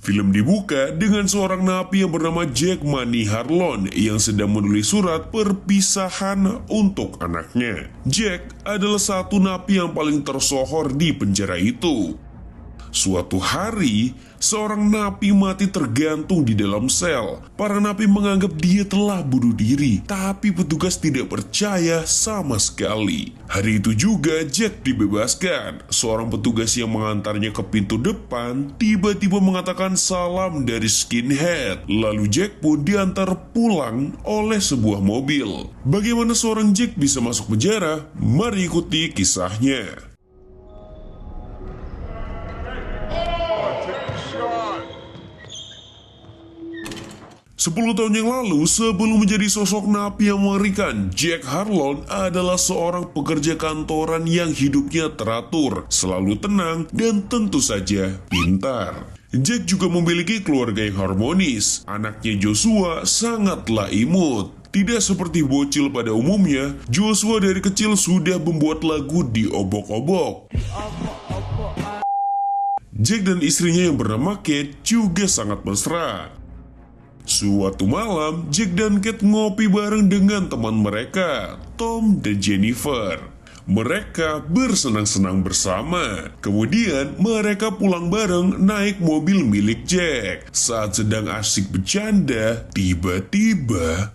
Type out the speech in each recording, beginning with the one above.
Film dibuka dengan seorang napi yang bernama Jack Money Harlon yang sedang menulis surat perpisahan untuk anaknya. Jack adalah satu napi yang paling tersohor di penjara itu. Suatu hari, seorang napi mati tergantung di dalam sel. Para napi menganggap dia telah bunuh diri, tapi petugas tidak percaya sama sekali. Hari itu juga Jack dibebaskan. Seorang petugas yang mengantarnya ke pintu depan tiba-tiba mengatakan salam dari skinhead. Lalu Jack pun diantar pulang oleh sebuah mobil. Bagaimana seorang Jack bisa masuk penjara? Mari ikuti kisahnya. 10 tahun yang lalu, sebelum menjadi sosok napi yang mengerikan, Jack Harlon adalah seorang pekerja kantoran yang hidupnya teratur, selalu tenang, dan tentu saja pintar. Jack juga memiliki keluarga yang harmonis. Anaknya Joshua sangatlah imut. Tidak seperti bocil pada umumnya, Joshua dari kecil sudah membuat lagu di obok-obok. Jack dan istrinya yang bernama Kate juga sangat mesra. Suatu malam, Jack dan Kate ngopi bareng dengan teman mereka, Tom dan Jennifer. Mereka bersenang-senang bersama. Kemudian mereka pulang bareng naik mobil milik Jack. Saat sedang asik bercanda, tiba-tiba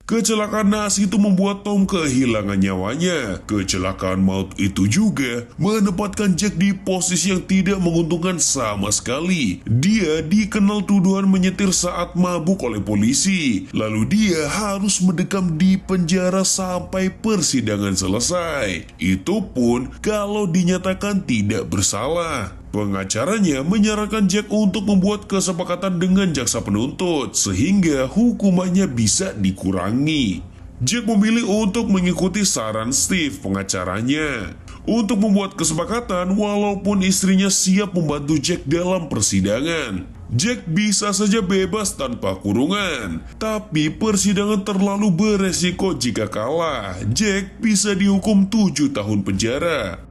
kecelakaan naas itu membuat Tom kehilangan nyawanya. Kecelakaan maut itu juga menempatkan Jack di posisi yang tidak menguntungkan sama sekali. Dia dikenal tuduhan menyetir saat mabuk oleh polisi. Lalu dia harus mendekam di penjara sampai persidangan selesai. Itu pun kalau dinyatakan tidak bersalah. Pengacaranya menyarankan Jack untuk membuat kesepakatan dengan jaksa penuntut sehingga hukumannya bisa dikurangi. Jack memilih untuk mengikuti saran Steve, pengacaranya, untuk membuat kesepakatan walaupun istrinya siap membantu Jack dalam persidangan. Jack bisa saja bebas tanpa kurungan, tapi persidangan terlalu beresiko jika kalah. Jack bisa dihukum 7 tahun penjara.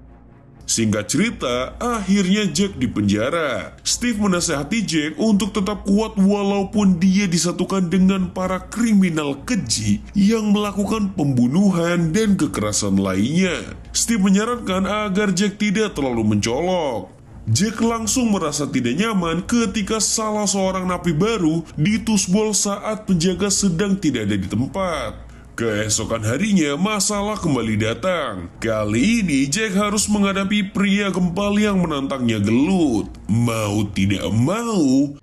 Singkat cerita, akhirnya Jack dipenjara. Steve menasehati Jack untuk tetap kuat walaupun dia disatukan dengan para kriminal keji yang melakukan pembunuhan dan kekerasan lainnya. Steve menyarankan agar Jack tidak terlalu mencolok. Jack langsung merasa tidak nyaman ketika salah seorang napi baru ditusbol saat penjaga sedang tidak ada di tempat. Keesokan harinya, masalah kembali datang. Kali ini Jack harus menghadapi pria gempal yang menantangnya gelut. Mau tidak mau,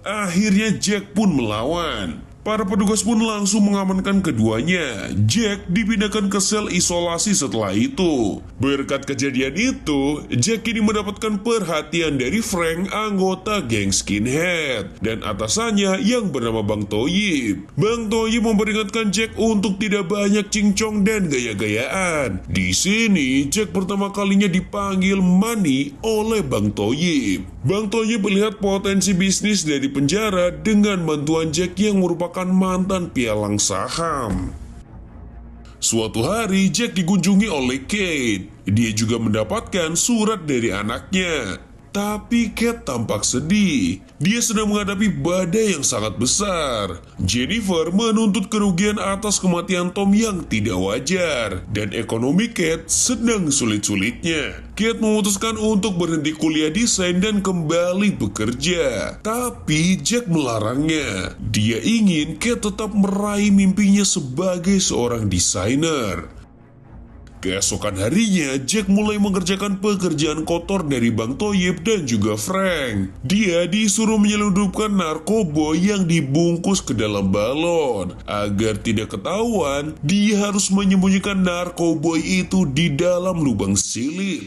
akhirnya Jack pun melawan. Para petugas pun langsung mengamankan keduanya. Jack dipindahkan ke sel isolasi setelah itu. Berkat kejadian itu, Jack kini mendapatkan perhatian dari Frank, anggota geng skinhead, dan atasannya yang bernama Bang Toyib. Bang Toyib memperingatkan Jack untuk tidak banyak cincong dan gaya-gayaan. Di sini, Jack pertama kalinya dipanggil Money oleh Bang Toyib. Bang Toyib melihat potensi bisnis dari penjara dengan bantuan Jack yang merupakan mantan pialang saham. Suatu hari Jack dikunjungi oleh Kate. Dia juga mendapatkan surat dari anaknya. Tapi Kate tampak sedih. Dia sedang menghadapi badai yang sangat besar. Jennifer menuntut kerugian atas kematian Tom yang tidak wajar. Dan ekonomi Kate sedang sulit-sulitnya. Kate memutuskan untuk berhenti kuliah desain dan kembali bekerja. Tapi Jack melarangnya. Dia ingin Kate tetap meraih mimpinya sebagai seorang desainer. Keesokan harinya, Jack mulai mengerjakan pekerjaan kotor dari Bang Toyib dan juga Frank. Dia disuruh menyelundupkan narkoba yang dibungkus ke dalam balon. Agar tidak ketahuan, dia harus menyembunyikan narkoba itu di dalam lubang silit.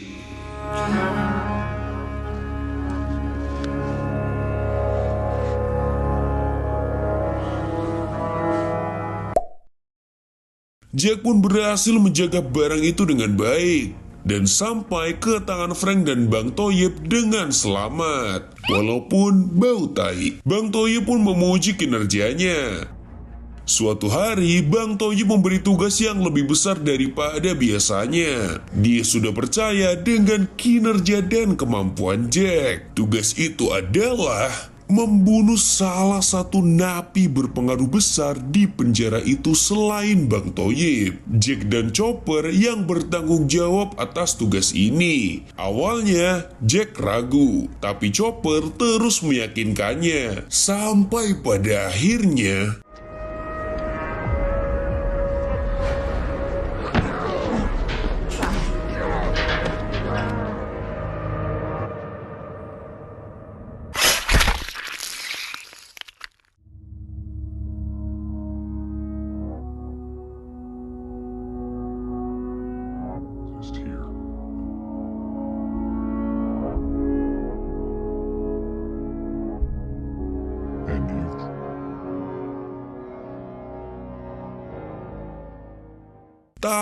Jack pun berhasil menjaga barang itu dengan baik. dan sampai ke tangan Frank dan Bang Thoyib dengan selamat. Walaupun bau tai, Bang Thoyib pun memuji kinerjanya. Suatu hari, Bang Thoyib memberi tugas yang lebih besar daripada biasanya. Dia sudah percaya dengan kinerja dan kemampuan Jack. Tugas itu adalah membunuh salah satu napi berpengaruh besar di penjara itu selain Bang Thoyib. Jack dan Chopper yang bertanggung jawab atas tugas ini. Awalnya Jack ragu, tapi Chopper terus meyakinkannya. Sampai pada akhirnya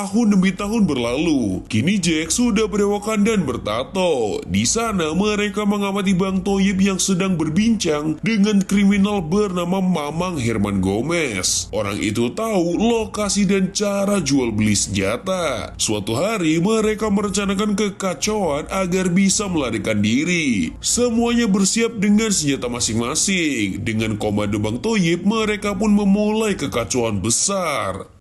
tahun demi tahun berlalu. Kini Jack sudah berewokan dan bertato. Di sana mereka mengamati Bang Thoyib yang sedang berbincang dengan kriminal bernama Mamang Herman Gomez. Orang itu tahu lokasi dan cara jual beli senjata. Suatu hari mereka merencanakan kekacauan agar bisa melarikan diri. Semuanya bersiap dengan senjata masing-masing. Dengan komando Bang Thoyib, mereka pun memulai kekacauan besar.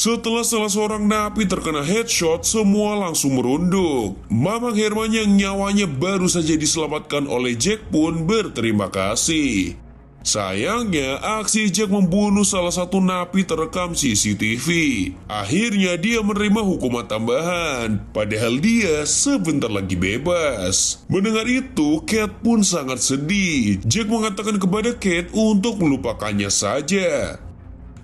Setelah salah seorang napi terkena headshot, semua langsung merunduk. Mamang Herman yang nyawanya baru saja diselamatkan oleh Jack pun berterima kasih. Sayangnya, aksi Jack membunuh salah satu napi terekam CCTV. Akhirnya dia menerima hukuman tambahan, padahal dia sebentar lagi bebas. Mendengar itu, Kate pun sangat sedih. Jack mengatakan kepada Kate untuk melupakannya saja.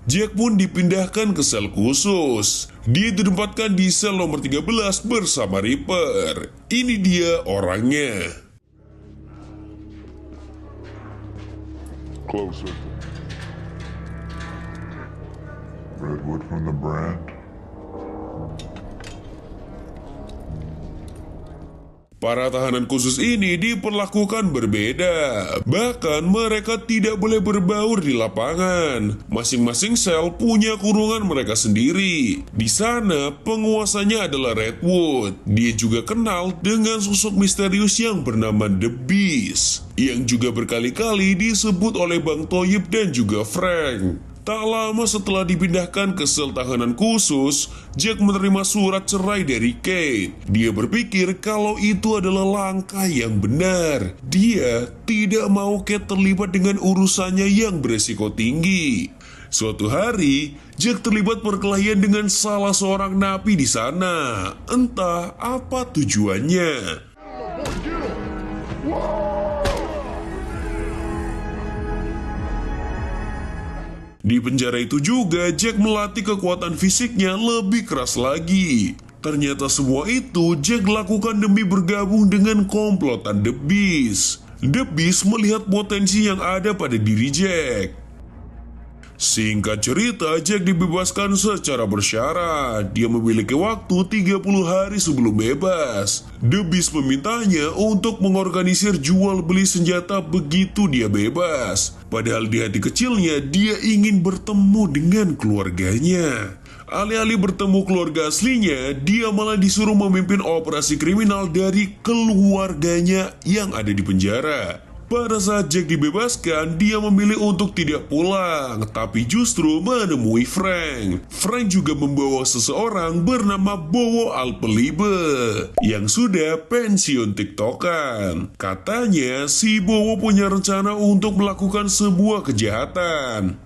Jack pun dipindahkan ke sel khusus. Dia ditempatkan di sel nomor 13 bersama Ripper. Ini dia orangnya. Closer. Redwood from the brand. Para tahanan khusus ini diperlakukan berbeda. Bahkan mereka tidak boleh berbaur di lapangan. Masing-masing sel punya kurungan mereka sendiri. Di sana penguasanya adalah Redwood. Dia juga kenal dengan sosok misterius yang bernama The Beast, yang juga berkali-kali disebut oleh Bang Thoyib dan juga Frank. Tak lama setelah dipindahkan ke sel tahanan khusus, Jack menerima surat cerai dari Kate. Dia berpikir kalau itu adalah langkah yang benar. Dia tidak mau Kate terlibat dengan urusannya yang beresiko tinggi. Suatu hari, Jack terlibat perkelahian dengan salah seorang napi di sana. Entah apa tujuannya. Di penjara itu juga, Jack melatih kekuatan fisiknya lebih keras lagi. Ternyata semua itu Jack lakukan demi bergabung dengan komplotan The Beast. The Beast melihat potensi yang ada pada diri Jack. Singkat cerita, Jack dibebaskan secara bersyarat. Dia memiliki waktu 30 hari sebelum bebas. The Beast memintanya untuk mengorganisir jual beli senjata begitu dia bebas. Padahal di hati kecilnya dia ingin bertemu dengan keluarganya. Alih-alih bertemu keluarga aslinya, dia malah disuruh memimpin operasi kriminal dari keluarganya yang ada di penjara. Pada saat Jack dibebaskan, dia memilih untuk tidak pulang, tapi justru menemui Frank. Frank juga membawa seseorang bernama Bowo Alpelibe yang sudah pensiun tiktokan. Katanya si Bowo punya rencana untuk melakukan sebuah kejahatan.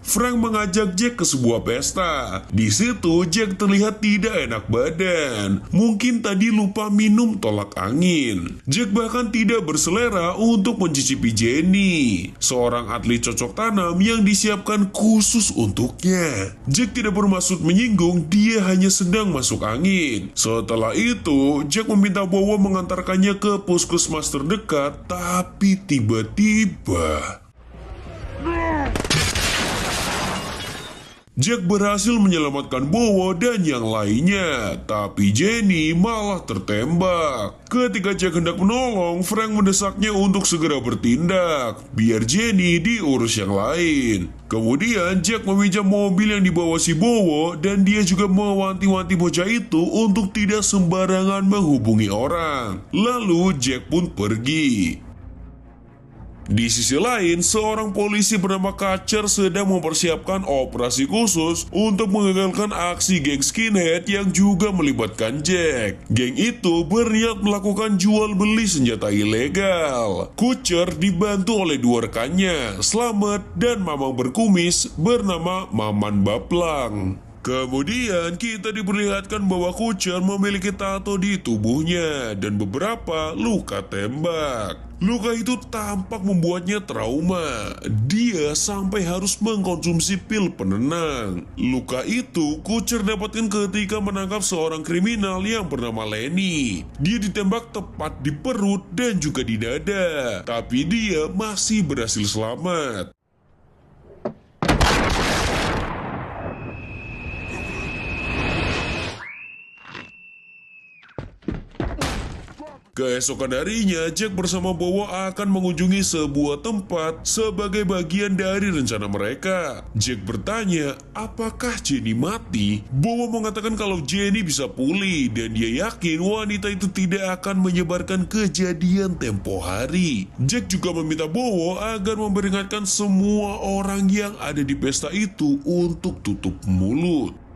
Frank mengajak Jack ke sebuah pesta. Di situ Jack terlihat tidak enak badan. Mungkin tadi lupa minum tolak angin. Jack bahkan tidak berselera untuk mencicipi Jenny, seorang atlet cocok tanam yang disiapkan khusus untuknya. Jack tidak bermaksud menyinggung, dia hanya sedang masuk angin. Setelah itu, Jack meminta Bowo mengantarkannya ke puskesmas terdekat, tapi tiba-tiba Jack berhasil menyelamatkan Bowo dan yang lainnya, tapi Jenny malah tertembak. Ketika Jack hendak menolong, Frank mendesaknya untuk segera bertindak, biar Jenny diurus yang lain. Kemudian Jack meminjam mobil yang dibawa si Bowo dan dia juga mewanti-wanti bocah itu untuk tidak sembarangan menghubungi orang. Lalu Jack pun pergi. Di sisi lain, seorang polisi bernama Catcher sedang mempersiapkan operasi khusus untuk mengagalkan aksi geng skinhead yang juga melibatkan Jack. Geng itu berniat melakukan jual beli senjata ilegal. Kutcher dibantu oleh dua rekannya, Slamet dan Mamang berkumis bernama Maman Baplang. Kemudian kita diperlihatkan bahwa Kutcher memiliki tato di tubuhnya dan beberapa luka tembak. Luka itu tampak membuatnya trauma. Dia sampai harus mengkonsumsi pil penenang. Luka itu Kutcher dapatkan ketika menangkap seorang kriminal yang bernama Lenny. Dia ditembak tepat di perut dan juga di dada, tapi dia masih berhasil selamat. Keesokan harinya, Jack bersama Bowo akan mengunjungi sebuah tempat sebagai bagian dari rencana mereka. Jack bertanya, apakah Jenny mati? Bowo mengatakan kalau Jenny bisa pulih dan dia yakin wanita itu tidak akan menyebarkan kejadian tempo hari. Jack juga meminta Bowo agar memperingatkan semua orang yang ada di pesta itu untuk tutup mulut.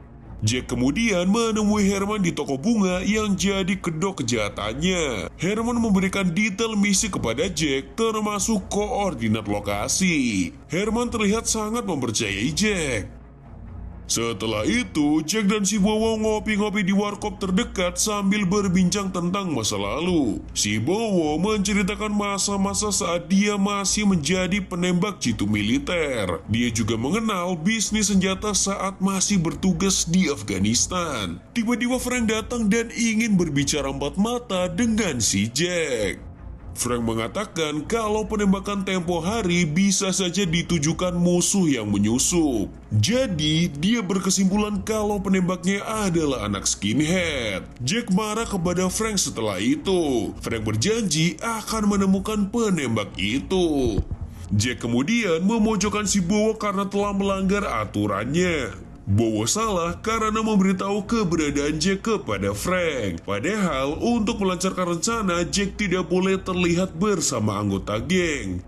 Jack kemudian menemui Herman di toko bunga yang jadi kedok kejahatannya. Herman memberikan detail misi kepada Jack, termasuk koordinat lokasi. Herman terlihat sangat mempercayai Jack. Setelah itu, Jack dan si Bowo ngopi-ngopi di warkop terdekat sambil berbincang tentang masa lalu. Si Bowo menceritakan masa-masa saat dia masih menjadi penembak jitu militer. Dia juga mengenal bisnis senjata saat masih bertugas di Afghanistan. Tiba-tiba Frank datang dan ingin berbicara empat mata dengan si Jack. Frank mengatakan kalau penembakan tempo hari bisa saja ditujukan musuh yang menyusup. Jadi, dia berkesimpulan kalau penembaknya adalah anak skinhead. Jack marah kepada Frank setelah itu. Frank berjanji akan menemukan penembak itu. Jack kemudian memojokkan si Bowo karena telah melanggar aturannya. Bowo salah karena memberitahu keberadaan Jack kepada Frank. Padahal untuk melancarkan rencana, Jack tidak boleh terlihat bersama anggota geng.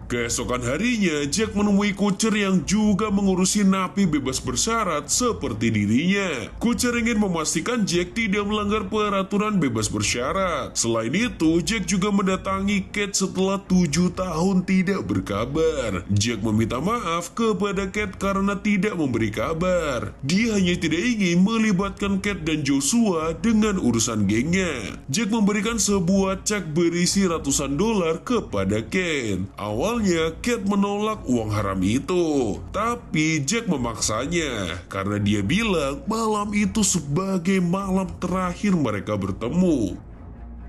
Keesokan harinya, Jack menemui Kutcher yang juga mengurusi napi bebas bersyarat seperti dirinya. Kutcher ingin memastikan Jack tidak melanggar peraturan bebas bersyarat. Selain itu, Jack juga mendatangi Kate setelah 7 tahun tidak berkabar. Jack meminta maaf kepada Kate karena tidak memberi kabar. Dia hanya tidak ingin melibatkan Kate dan Joshua dengan urusan gengnya. Jack memberikan sebuah cek berisi ratusan dolar kepada Kate. Awalnya Kate menolak uang haram itu, tapi Jack memaksanya karena dia bilang malam itu sebagai malam terakhir mereka bertemu.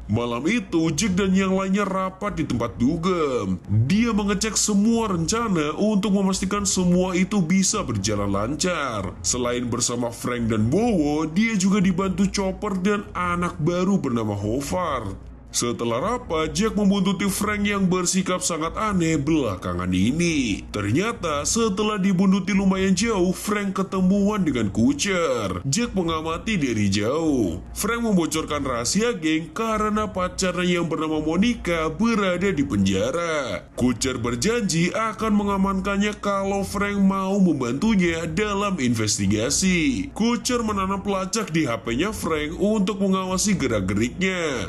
Malam itu, Jack dan yang lainnya rapat di tempat dugem. Dia mengecek semua rencana untuk memastikan semua itu bisa berjalan lancar. Selain bersama Frank dan Bowo, dia juga dibantu Chopper dan anak baru bernama Howard. Setelah rapat, Jack membuntuti Frank yang bersikap sangat aneh belakangan ini. Ternyata setelah dibuntuti lumayan jauh, Frank ketemuan dengan Kutcher. Jack mengamati dari jauh. Frank membocorkan rahasia geng karena pacarnya yang bernama Monica berada di penjara. Kutcher berjanji akan mengamankannya kalau Frank mau membantunya dalam investigasi. Kutcher menanam pelacak di HP-nya Frank untuk mengawasi gerak-geriknya.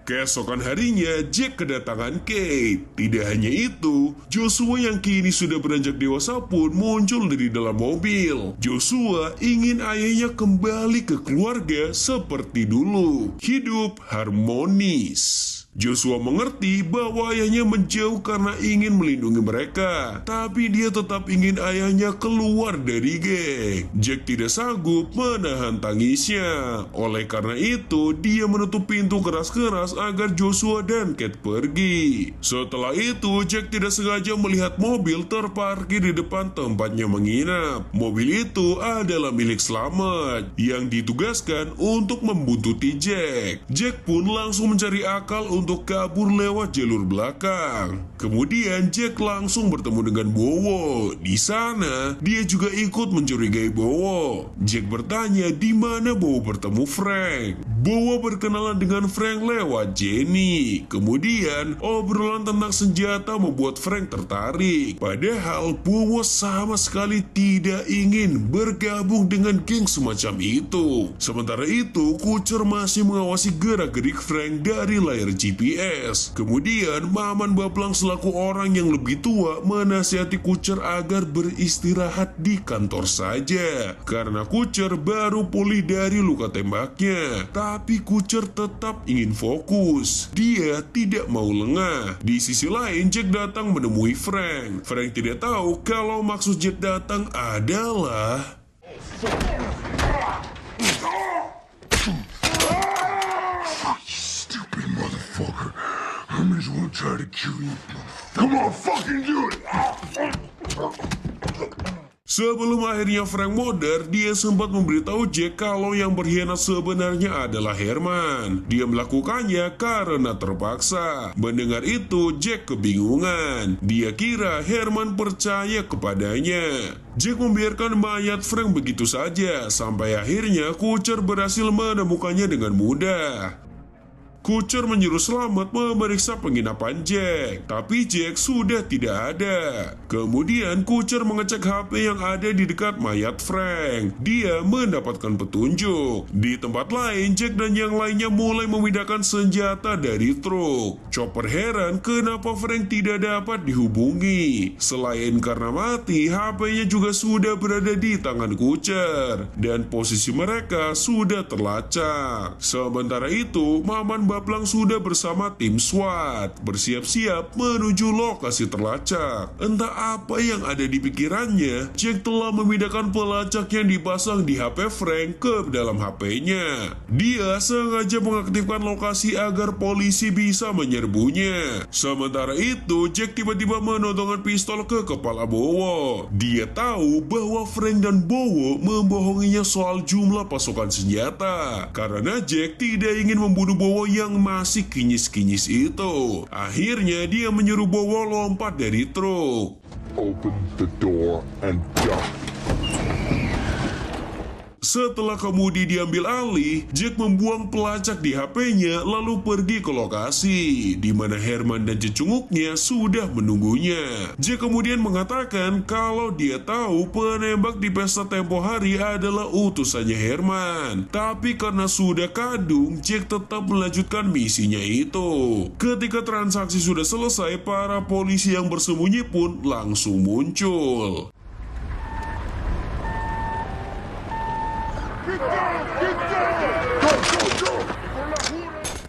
Keesokan harinya, Jack kedatangan Kate. Tidak hanya itu, Joshua yang kini sudah beranjak dewasa pun muncul dari dalam mobil. Joshua ingin ayahnya kembali ke keluarga seperti dulu. Hidup harmonis. Joshua mengerti bahwa ayahnya menjauh karena ingin melindungi mereka, tapi dia tetap ingin ayahnya keluar dari geng. Jack tidak sanggup menahan tangisnya. Oleh karena itu, dia menutup pintu keras-keras agar Joshua dan Kate pergi. Setelah itu, Jack tidak sengaja melihat mobil terparkir di depan tempatnya menginap. Mobil itu adalah milik Slamet yang ditugaskan untuk membuntuti Jack. Jack pun langsung mencari akal untuk kabur lewat jalur belakang. Kemudian Jack langsung bertemu dengan Bowo. Di sana, dia juga ikut mencurigai Bowo. Jack bertanya di mana Bowo bertemu Frank. Bowo berkenalan dengan Frank lewat Jenny. Kemudian obrolan tentang senjata membuat Frank tertarik. Padahal Bowo sama sekali tidak ingin bergabung dengan geng semacam itu. Sementara itu, Kucer masih mengawasi gerak-gerik Frank dari layar GPS. Kemudian Maman Baplang selaku orang yang lebih tua menasihati Kucer agar beristirahat di kantor saja, karena Kucer baru pulih dari luka tembaknya. Tapi Kucer tetap ingin fokus. Dia tidak mau lengah. Di sisi lain, Jack datang menemui Frank. Frank tidak tahu kalau maksud Jack datang adalah Stupid motherfucker. I may as well try to kill you. Come on, fucking do it! sebelum akhirnya Frank modar, dia sempat memberitahu Jack kalau yang berkhianat sebenarnya adalah Herman. Dia melakukannya karena terpaksa. Mendengar itu, Jack kebingungan. Dia kira Herman percaya kepadanya. Jack membiarkan mayat Frank begitu saja, sampai akhirnya Kucer berhasil menemukannya dengan mudah. Kucer menyuruh Slamet memeriksa penginapan Jack, tapi Jack sudah tidak ada. Kemudian Kucer mengecek HP yang ada di dekat mayat Frank. Dia mendapatkan petunjuk. Di tempat lain, Jack dan yang lainnya mulai memindahkan senjata dari truk. Chopper heran kenapa Frank tidak dapat dihubungi. Selain karena mati, HP-nya juga sudah berada di tangan Kucer, dan posisi mereka sudah terlacak. Sementara itu, Maman Baplang sudah bersama tim SWAT bersiap-siap menuju lokasi terlacak. Entah apa yang ada di pikirannya, Jack telah memindahkan pelacak yang dipasang di HP Frank ke dalam HP-nya. Dia sengaja mengaktifkan lokasi agar polisi bisa menyerbunya. Sementara itu, Jack tiba-tiba menodongkan pistol ke kepala Bowo. Dia tahu bahwa Frank dan Bowo membohonginya soal jumlah pasukan senjata, karena Jack tidak ingin membunuh Bowo yang masih kinyis-kinyis itu. Akhirnya dia menyuruh Bowo lompat dari truk. Open the door and jump. Setelah kemudi diambil alih, Jack membuang pelacak di HP-nya lalu pergi ke lokasi di mana Herman dan cecunguknya sudah menunggunya. Jack kemudian mengatakan kalau dia tahu penembak di pesta tempo hari adalah utusannya Herman. Tapi karena sudah kadung, Jack tetap melanjutkan misinya itu. Ketika transaksi sudah selesai, para polisi yang bersembunyi pun langsung muncul.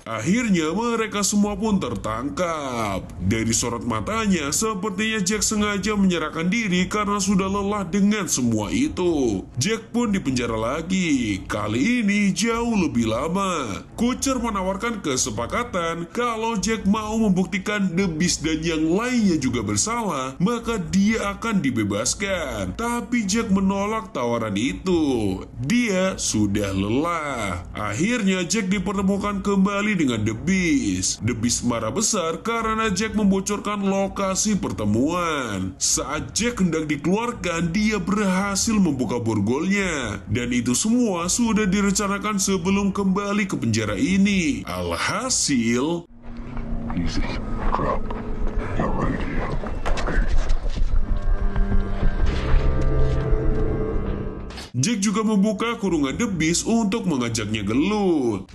Akhirnya mereka semua pun tertangkap. Dari sorot matanya, sepertinya Jack sengaja menyerahkan diri karena sudah lelah dengan semua itu. Jack pun dipenjara lagi, kali ini jauh lebih lama. Kucer menawarkan kesepakatan kalau Jack mau membuktikan The Beast dan yang lainnya juga bersalah, maka dia akan dibebaskan. Tapi Jack menolak tawaran itu. Dia sudah lelah. Akhirnya Jack dipertemukan kembali dengan The Beast. The Beast marah besar karena Jack membocorkan lokasi pertemuan. Saat Jack hendak dikeluarkan, dia berhasil membuka borgolnya. Dan itu semua sudah direncanakan sebelum kembali ke penjara ini. Alhasil, Easy. Drop. Not ready to yell. Jack juga membuka kurungan The Beast untuk mengajaknya gelut.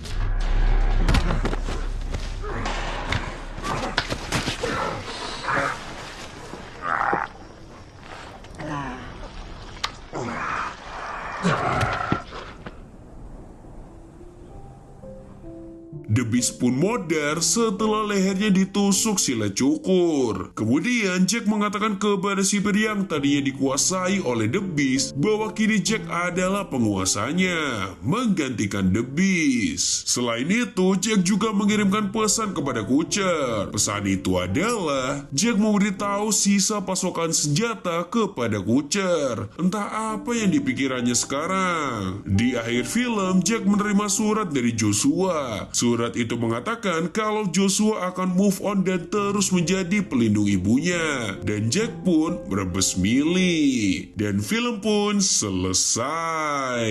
The Beast pun modar setelah lehernya ditusuk silet cukur. Kemudian Jack mengatakan kepada sipir yang tadinya dikuasai oleh The Beast bahwa kini Jack adalah penguasanya, menggantikan The Beast. Selain itu, Jack juga mengirimkan pesan kepada Kucher. Pesan itu adalah Jack memberitahu sisa pasokan senjata kepada Kucher. Entah apa yang dipikirannya sekarang. Di akhir film, Jack menerima surat dari Joshua. Surat itu mengatakan kalau Joshua akan move on dan terus menjadi pelindung ibunya. Dan Jack pun merebus Millie. Dan film pun selesai.